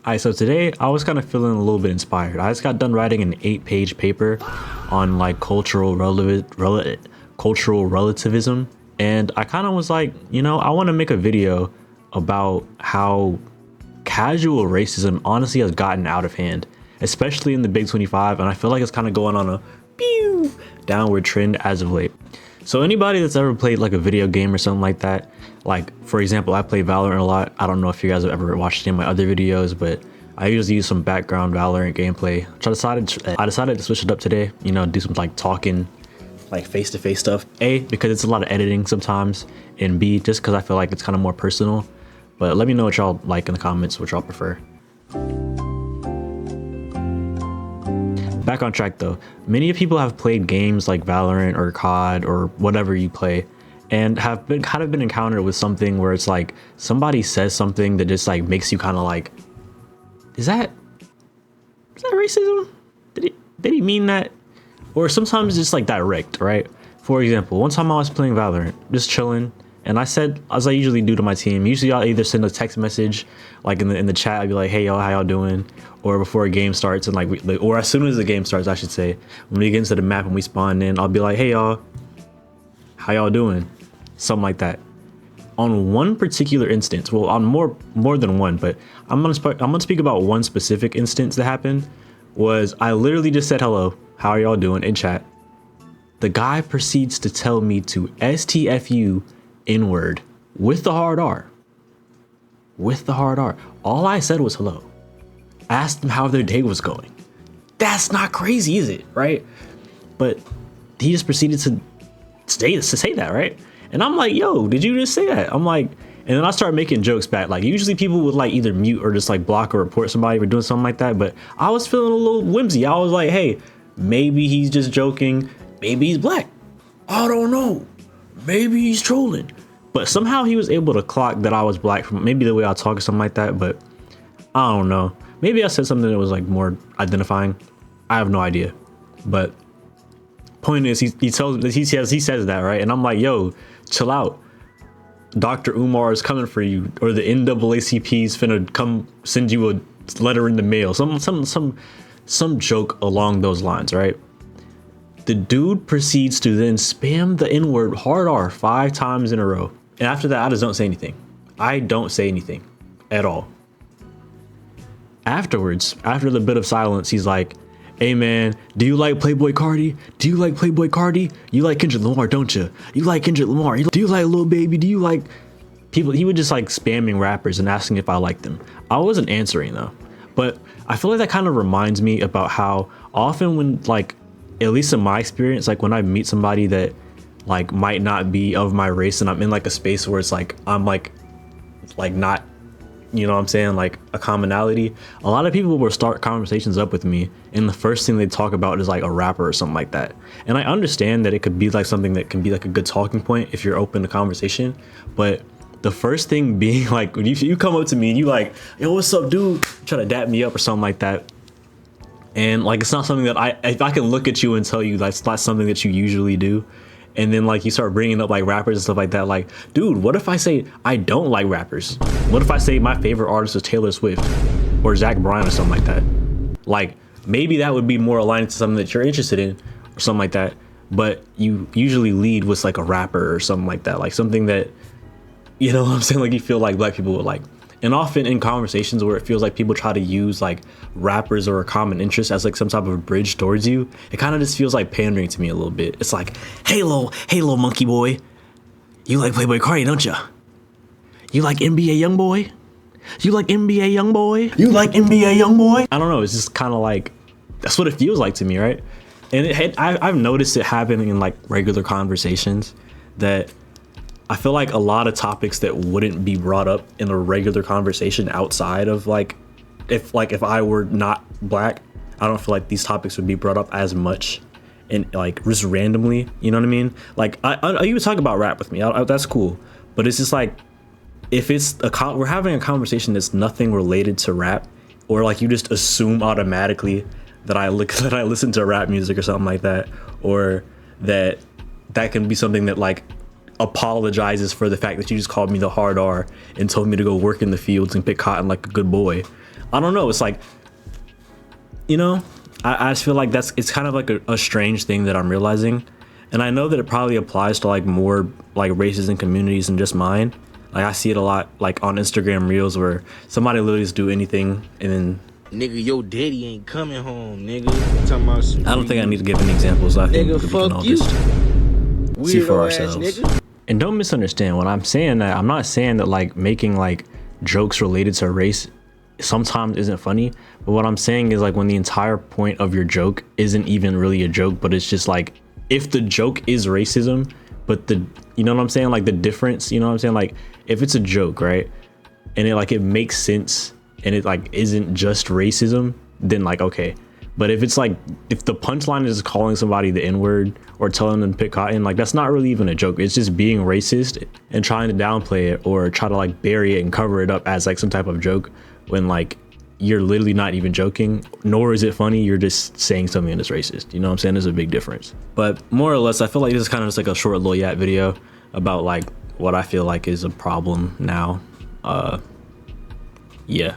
Alright, so today I was kind of feeling a little bit inspired. I just got done writing an 8-page paper on like cultural relativism, and I kind of was like, I want to make a video about how casual racism honestly has gotten out of hand, especially in the Big 25, and I feel like it's kind of going on a downward trend as of late. So anybody that's ever played like a video game or something like that, like for example, I play Valorant a lot. I don't know if you guys have ever watched any of my other videos, but I usually use some background Valorant gameplay. I decided to switch it up today, do some like talking, like face-to-face stuff. A, because it's a lot of editing sometimes, and B, just because I feel like it's kind of more personal. But let me know what y'all like in the comments, what y'all prefer. Back on track though, many people have played games like Valorant or COD or whatever you play, and have been encountered with something where it's like somebody says something that just like makes you kind of like, is that racism? Did he mean that? Or sometimes just like direct, right? For example, one time I was playing Valorant, just chilling, and I said, as I usually do to my team, usually I'll either send a text message, like in the chat, I'd be like, hey y'all, how y'all doing? Or before a game starts, and or as soon as the game starts, I should say, when we get into the map and we spawn in, I'll be like, hey y'all, how y'all doing? Something like that. On one particular instance, well, on more than one, but I'm gonna speak about one specific instance that happened. Was I literally just said hello, how are y'all doing in chat. The guy proceeds to tell me to STFU N-word with the hard R. With the hard R. All I said was hello. Asked them how their day was going. That's not crazy, is it? Right? But he just proceeded to say that, right? And I'm like, yo, did you just say that? I'm like, and then I started making jokes back. Like usually people would like either mute or just like block or report somebody for doing something like that. But I was feeling a little whimsy. I was like, hey, maybe he's just joking. Maybe he's black. I don't know. Maybe he's trolling. But somehow he was able to clock that I was black from maybe the way I talk or something like that. But I don't know. Maybe I said something that was like more identifying. I have no idea. But point is, he says that, right? And I'm like, yo, chill out. Dr. Umar is coming for you, or the NAACP is finna come send you a letter in the mail. Some joke along those lines, right? The dude proceeds to then spam the N-word hard R 5 times in a row. And after that, I just don't say anything. I don't say anything at all. Afterwards, after the bit of silence, he's like, hey man, do you like Playboy Cardi? Do you like Playboy Cardi? You like Kendrick Lamar, don't you? You like Kendrick Lamar? Do you like Lil Baby? Do you like people? He would just like spamming rappers and asking if I liked them. I wasn't answering though. But I feel like that kind of reminds me about how often when like, at least in my experience, like when I meet somebody that like might not be of my race and I'm in like a space where it's like, I'm like not, you know what I'm saying, like a commonality, a lot of people will start conversations up with me and the first thing they talk about is like a rapper or something like that. And I understand that it could be like something that can be like a good talking point if you're open to conversation, but the first thing being like, when you come up to me and you like, yo, what's up, dude? Try to dap me up or something like that. And like, it's not something that if I can look at you and tell you that's not something that you usually do. And then like you start bringing up like rappers and stuff like that. Like, dude, what if I say I don't like rappers? What if I say my favorite artist is Taylor Swift or Zach Bryan or something like that? Like maybe that would be more aligned to something that you're interested in or something like that. But you usually lead with like a rapper or something like that. Like something that, you know what I'm saying? Like you feel like black people would like. And often in conversations where it feels like people try to use like rappers or a common interest as like some type of bridge towards you, it kind of just feels like pandering to me a little bit. It's like, hey little monkey boy, you like Playboy Cardi, don't you? You like NBA Youngboy? You like NBA Youngboy? You like NBA Youngboy? I don't know. It's just kind of like, that's what it feels like to me, right? And I've noticed it happening in like regular conversations that I feel like a lot of topics that wouldn't be brought up in a regular conversation outside of like if I were not black, I don't feel like these topics would be brought up as much and like just randomly, you know what I mean? Like I you would talk about rap with me, that's cool, but it's just like if it's we're having a conversation that's nothing related to rap, or like you just assume automatically that I listen to rap music or something like that, or that can be something that like apologizes for the fact that you just called me the hard R and told me to go work in the fields and pick cotton like a good boy. I don't know. It's like, you know, I just feel like it's kind of like a strange thing that I'm realizing. And I know that it probably applies to like more like races and communities than just mine. Like I see it a lot like on Instagram reels where somebody literally just do anything and then nigga, your daddy ain't coming home, nigga. Talking about some I don't think I need to give any examples. I think nigga, we can all fuck you. just see for ourselves. Nigga. And don't misunderstand when I'm saying that. I'm not saying that like making like jokes related to race sometimes isn't funny, but what I'm saying is like when the entire point of your joke isn't even really a joke, but it's just like if the joke is racism, but you know what I'm saying, like the difference, you know what I'm saying, like if it's a joke, right, and it makes sense and it like isn't just racism, then like okay. But if it's like if the punchline is calling somebody the N-word or telling them to pick cotton, like that's not really even a joke. It's just being racist and trying to downplay it or try to like bury it and cover it up as like some type of joke when like you're literally not even joking, nor is it funny. You're just saying something that's racist. You know what I'm saying? There's a big difference. But more or less, I feel like this is kind of just like a short little yat video about like what I feel like is a problem now. Yeah.